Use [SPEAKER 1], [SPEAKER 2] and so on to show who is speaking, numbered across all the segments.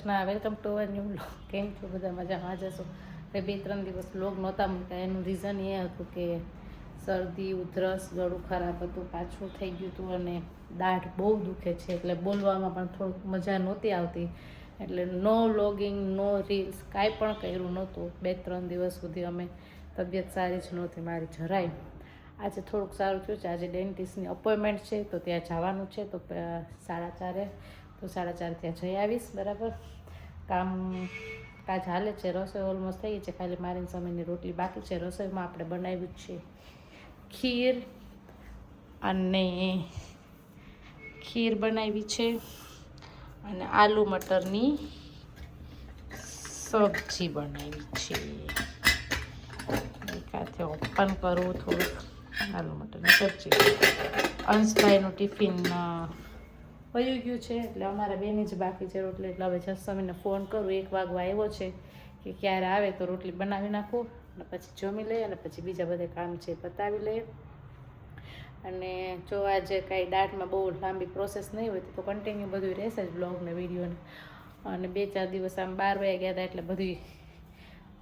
[SPEAKER 1] Krishna, welcome to our new blog. કેમ છો બધા? મજામાં જશો? તે 2-3 દિવસ બ્લોગ નહોતા મૂક્યા. એનું રીઝન એ હતું કે શરદી, ઉધરસ, ગળું ખરાબ હતું, પાછું થઈ ગયું હતું અને દાઢ બહુ દુખે છે, એટલે બોલવામાં પણ થોડુંક મજા નહોતી આવતી. એટલે નો વ્લોગિંગ, નો રીલ્સ, કાંઈ પણ કર્યું નહોતું 2-3 દિવસ સુધી. અમે તબિયત સારી જ નહોતી મારી જરાય. આજે થોડુંક સારું થયું છે. આજે ડેન્ટિસ્ટની અપોઇન્ટમેન્ટ છે, તો ત્યાં જવાનું છે. તો 4:30 તો 4:30 ત્યાં જઈ આવીશ. બરાબર, કાજ હાલે છે. રસોઈ ઓલમોસ્ટ થઈ ગઈ છે, ખાલી મારીને સમયની રોટલી બાકી છે. રસોઈમાં આપણે બનાવ્યું છે ખીર બનાવી છે અને આલુ મટરની સબ્જી બનાવી છે. એકાથે ઓપન કરું થોડુંક. આલુ મટરની સબ્જી, અંશભાઈનું ટિફિન વયું ગયું છે, એટલે અમારા બેની જ બાકી છે રોટલી. એટલે હવે જસમીને ફોન કરું, 1 વાગવા આવ્યો છે, કે ક્યારે આવે તો રોટલી બનાવી નાખું અને પછી જમી લઈએ અને પછી બીજા બધા કામ છે પતાવી લઈએ. અને જો આજે કાંઈ દાઢમાં બહુ લાંબી પ્રોસેસ નહીં હોય તો કન્ટિન્યુ બધું રહેશે જ બ્લોગને વિડીયોને. અને 2-4 દિવસ આમ બહાર વયા ગયા હતા એટલે બધું.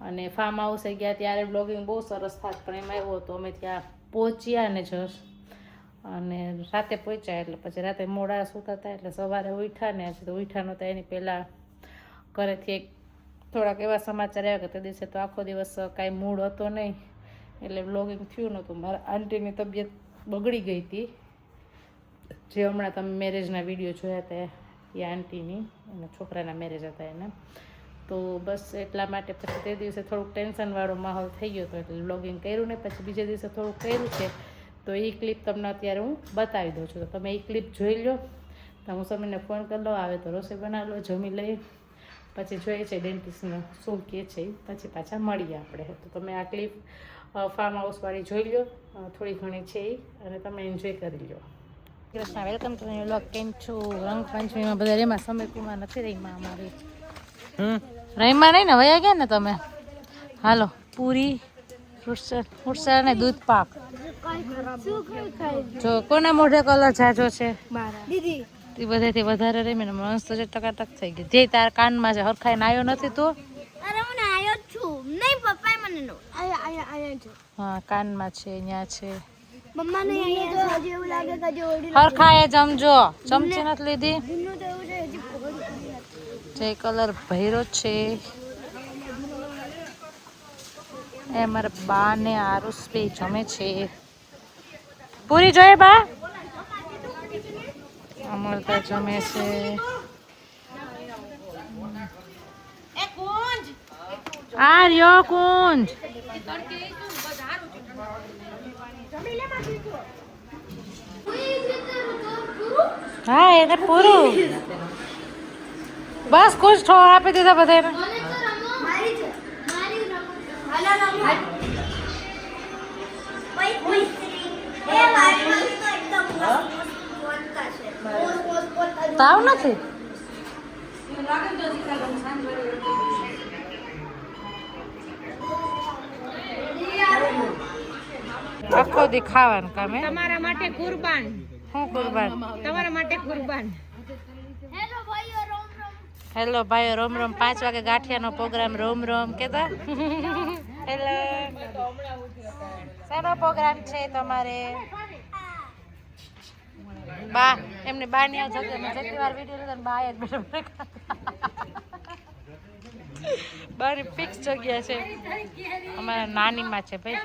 [SPEAKER 1] અને ફાર્મ હાઉસે ગયા ત્યારે બ્લોગિંગ બહુ સરસ થાત, પણ એમાં એવો હતો અમે ત્યાં પહોંચ્યા ને અને રાતે પહોંચ્યા એટલે પછી રાતે મોડા સૂતા હતા, એટલે સવારે ઉઠ્યા ને આજે તો ઉઠ્યા નહોતા. એની પહેલાં ઘરેથી થોડાક એવા સમાચાર આવ્યા કે તે દિવસે તો આખો દિવસ કાંઈ મૂડ હતો નહીં, એટલે બ્લોગિંગ થયું નહોતું. મારા આંટીની તબિયત બગડી ગઈ હતી, જે હમણાં તમે મેરેજના વિડીયો જોયા હતા એ આંટીની, એના છોકરાના મેરેજ હતા એને. તો બસ એટલા માટે પછી તે દિવસે થોડુંક ટેન્શનવાળો માહોલ થઈ ગયો હતો, એટલે બ્લોગિંગ કર્યું ને પછી બીજે દિવસે થોડુંક કર્યું છે. તો એ ક્લિપ તમને અત્યારે હું બતાવી દઉં છું, તો તમે એ ક્લિપ જોઈ લો. તો હું સમયને ફોન કરી લો, આવે તો રસોઈ બનાવી લો, જમી લઈ, પછી જોઈએ છે ડેન્ટિસ્ટને શું કહે છે, પછી પાછા મળીએ આપણે. તો તમે આ ક્લિપ ફાર્મ હાઉસવાળી જોઈ લો, થોડી ઘણી છે એ, અને તમે એન્જોય કરી લો. Krishna, welcome to new blog. કેમ છો? રંગપંચમીમાં બધા રેમાં, સમયકુમાં નથી રહીમાં અમારી. રહીમાં નહીં ને, વયા ગયા ને તમે. હાલો, પૂરી, ફ્રૂટસર ને દૂધ પાક. જો કોના મોઢે કલર જાજો છે? દીદી. એ બધાથી વધારે રહીને મસ્ત તો જે ટકાટક થઈ ગઈ. જે તાર કાનમાં છે હરખાઈને આવ્યો નથી તું?
[SPEAKER 2] અરે હું આવ્યો છું. નહીં પપ્પાએ મને નો. આયા છે.
[SPEAKER 1] હા, કાનમાં છે, અહીંયા છે.
[SPEAKER 2] મમ્માને અહીંયા છે. એવું લાગે કે જો ઓડી
[SPEAKER 1] હરખાએ જમજો. ચમચી નથી લીધી?
[SPEAKER 2] ભીનું તો એવું છે હજી પકડી.
[SPEAKER 1] જે કલર ભૈરો છે એ અમારા બા ને આરુષ બે જમે છે. પૂરી જોઈએ બા? અમરતા જમે છે. આ રહ્યો કુંજ. હા, એને પૂરું બસ કુંજ ઠો આપી દીધા બધાને. તાવ નથી? આખો દી ખાવાનું કામે.
[SPEAKER 3] તમારા માટે કુરબાન.
[SPEAKER 1] શું કુરબાન?
[SPEAKER 3] તમારા માટે કુરબાન.
[SPEAKER 2] હેલો ભાઈઓ, રોમ રોમ.
[SPEAKER 1] હેલો ભાઈઓ, રોમ રોમ. 5 વાગે ગાંઠિયાનો પ્રોગ્રામ. રોમ રોમ કેતા. હેલો, શેનો પ્રોગ્રામ છે તમારે? બા એમને બાની આ જગ્યા મેં જેટલી વાર વિડીયો લીધા બા જ બેઠા. બાની ફિક્સ જગ્યા છે. અમારા નાનીમાં છે ભાઈ.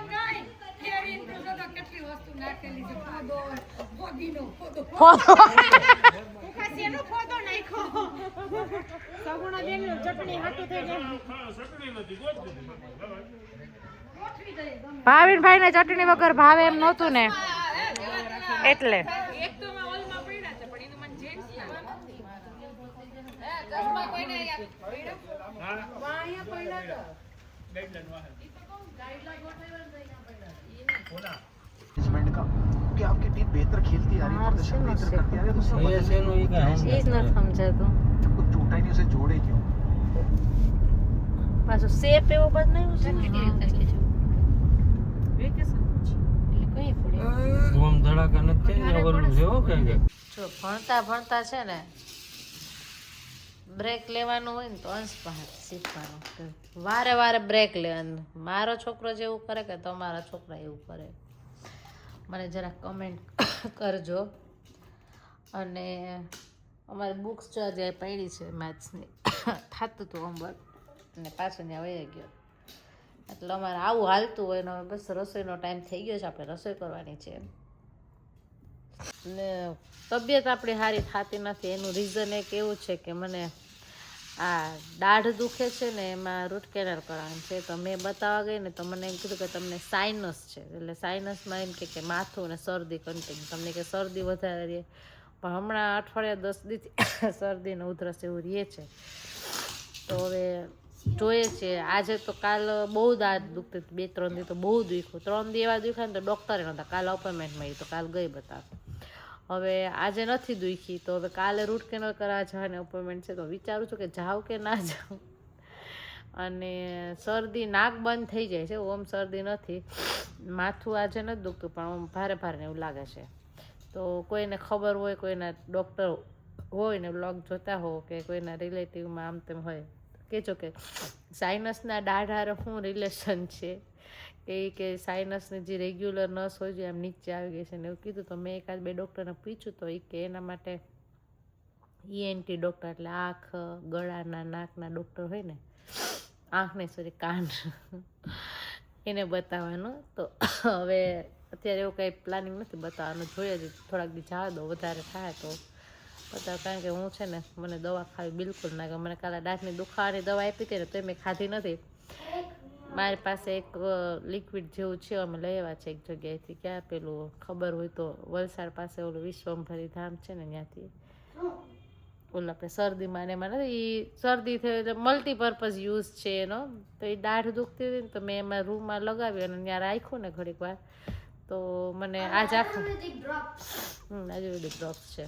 [SPEAKER 1] ભાવિનભાઈ ને ચટણી વગર ભાવે એમ નહોતું ને, એટલે
[SPEAKER 4] का कि आपकी टीम बेहतर खेलती आ रही है, प्रदर्शन बेहतर करती आ रही है, तो समझ
[SPEAKER 1] એ જ નથી સમજાતું.
[SPEAKER 4] कुछ चोटा नहीं उसे जोड़े क्यों?
[SPEAKER 1] પાછું શેપ એવો બદલાયો છે.
[SPEAKER 5] ધૂમ ધડાકા નથી ને ઓલું છે હો કે
[SPEAKER 1] જો ભણતા ભણતા છે ને બ્રેક લેવાનું હોય ને તો અંશ પાસે શીખવાનું કે વારે વારે બ્રેક લેવાનું. મારો છોકરો જેવું કરે કે તમારા છોકરા એવું કરે, મને જરા કમેન્ટ કરજો. અને અમારી બુક્સ જો આજે પડી છે મેથ્સની, થતું હતું હોમવર્ક અને પાછું ત્યાં વહી ગયો. એટલે અમારે આવું હાલતું હોય ને બસ રસોઈનો ટાઈમ થઈ ગયો છે, આપણે રસોઈ કરવાની છે. ને તબિયત આપણી સારી થતી નથી, એનું રીઝન એક એવું છે કે મને આ દાઢ દુખે છે ને એમાં રૂટ કેનાલ કરાવવાનું છે. તો મેં બતાવવા ગઈ ને તો મને એમ કીધું કે તમને સાઇનસ છે. એટલે સાઇનસમાં એમ કે માથું ને શરદી કન્ટિન્યુ, તમને કે શરદી વધારે રહે. પણ હમણાં અઠવાડિયા 10 દીથી શરદી ને ઉધરસ એવું રહે છે. તો હવે જોઈએ છે. આજે તો કાલ બહુ દાઢ દુખતી, 2-3 દી તો બહુ દુખ્યું. 3 દી એવા દુખ્યા ને તો ડૉક્ટરે નહોતા. કાલ અપોઇન્ટમેન્ટ મળી તો કાલ ગઈ બતાવવા. હવે આજે નથી દુખી તો હવે કાલે રૂટ કેનાલ કરાવવા જવાની અપોઇન્ટમેન્ટ છે. તો વિચારું છું કે જાઉં કે ના જાઉં. અને શરદી નાક બંધ થઈ જાય છે, ઓમ શરદી નથી. માથું આજે નથી દુખતું પણ ઓમ ભારે ભારે એવું લાગે છે. તો કોઈને ખબર હોય, કોઈના ડૉક્ટર હોય ને બ્લોગ જોતા હો કે કોઈના રિલેટિવમાં આમ તેમ હોય કહેજો કે સાઇનસના દાઢ હારે શું રિલેશન છે, કે સાઇનસની જે રેગ્યુલર નસ હોય છે એમ નીચે આવી ગઈ છે ને એવું કીધું. તો મેં એકાદ 2 ડૉક્ટરને પૂછ્યું તો એ કે એના માટે ENT ડૉક્ટર એટલે આંખ ગળાના નાકના ડૉક્ટર હોય ને, આંખને સોરી કાન, એને બતાવવાનું. તો હવે અત્યારે એવું કંઈ પ્લાનિંગ નથી બતાવવાનું, જોઈએ જ થોડાક દી જવા દો, વધારે થાય તો બતાવ. કારણ કે હું છે ને મને દવા ખાવી બિલકુલ ના ગમે. મને કાલે દાંતની દુખાવાની દવા આપી હતી ને તો મેં ખાધી નથી. મારી પાસે એક લિક્વિડ જેવું છે, અમે લઈ આવ્યા છે એક જગ્યાએથી, ક્યાં પેલું ખબર હોય તો વલસાડ પાસે ઓલું વિશ્વમભરી ધામ છે ને ત્યાંથી, ઓલું આપણે શરદીમાં ને એમાં નથી, એ શરદી થઈ એટલે મલ્ટીપર્પઝ યુઝ છે એનો. તો એ દાઢ દુખતી હતી ને તો મેં એમાં રૂમમાં લગાવી અને ત્યાં રાખ્યું ને ઘડીક વાર તો મને આજ આખું આયુર્વેદિક ડ્રોપ્સ છે,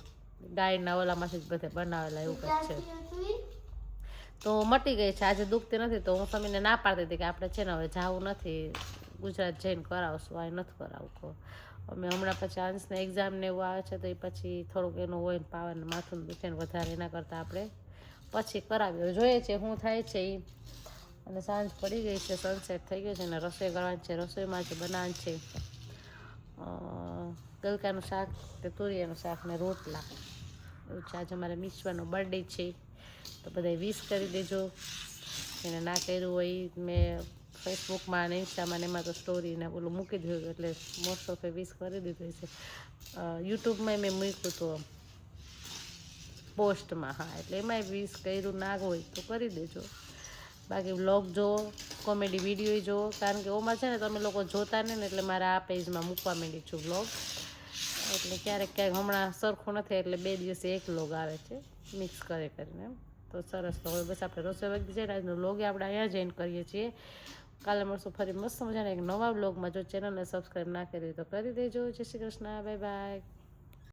[SPEAKER 1] ગાયના ઓલામાંથી જ બધે બનાવેલા એવું કંઈક છે. તો મટી ગઈ છે, આજે દુખતી નથી. તો હું સમીને ના પાડતી હતી કે આપણે છે ને હવે જવું નથી, ગુજરાત જઈને કરાવશું, આ નથી કરાવવું. અમે હમણાં પછી આંસને એક્ઝામ ને એવું આવે છે તો એ પછી થોડુંક એનું હોય ને પાવરને માથું દુખે ને વધારે, એના કરતાં આપણે પછી કરાવીએ. જોઈએ છે શું થાય છે એ. અને સાંજ પડી ગઈ છે, સનસેટ થઈ ગયો છે અને રસોઈ કરવાની છે. રસોઈમાં જે બનાવવાનું છે ગલકાનું શાક, તે તુરિયાનું શાક ને રોટલા એવું છે. આજે મારે મિશ્વાનો બર્થડે છે તો બધાય વિશ કરી દેજો. એને ના કર્યું હોય મેં ફેસબુકમાં અને ઇન્સ્ટામાં ને એમાં તો સ્ટોરીને ઓલું મૂકી દીધું એટલે મોસ્ટ ઓફ વિશ કરી દીધું છે. યુટ્યુબમાં મેં મૂક્યું હતું પોસ્ટમાં, હા, એટલે એમાંય વિશ કર્યું ના હોય તો કરી દેજો. બાકી વ્લોગ જુઓ, કોમેડી વિડીયો જુઓ, કારણ કે ઓમાં છે ને તમે લોકો જોતા નહીં ને એટલે મારે આ પેજમાં મૂકવા માંડી છું વ્લોગ. એટલે ક્યારેક ક્યારેક હમણાં સરખું નથી એટલે 2 દિવસે એક વ્લોગ આવે છે મિક્સ કરીને એમ. તો સરસ. તો હવે બસ આપણે રસોઈ વખતે જઈને આજનો વ્લોગ આપણે અહીંયા જ એન્ડ કરીએ છીએ. કાલે મળશું ફરી મસ્ત મજાના એક નવા વ્લોગમાં. જો ચેનલને સબસ્ક્રાઈબ ના કરી તો કરી દેજો. જય શ્રી કૃષ્ણ, બાય બાય.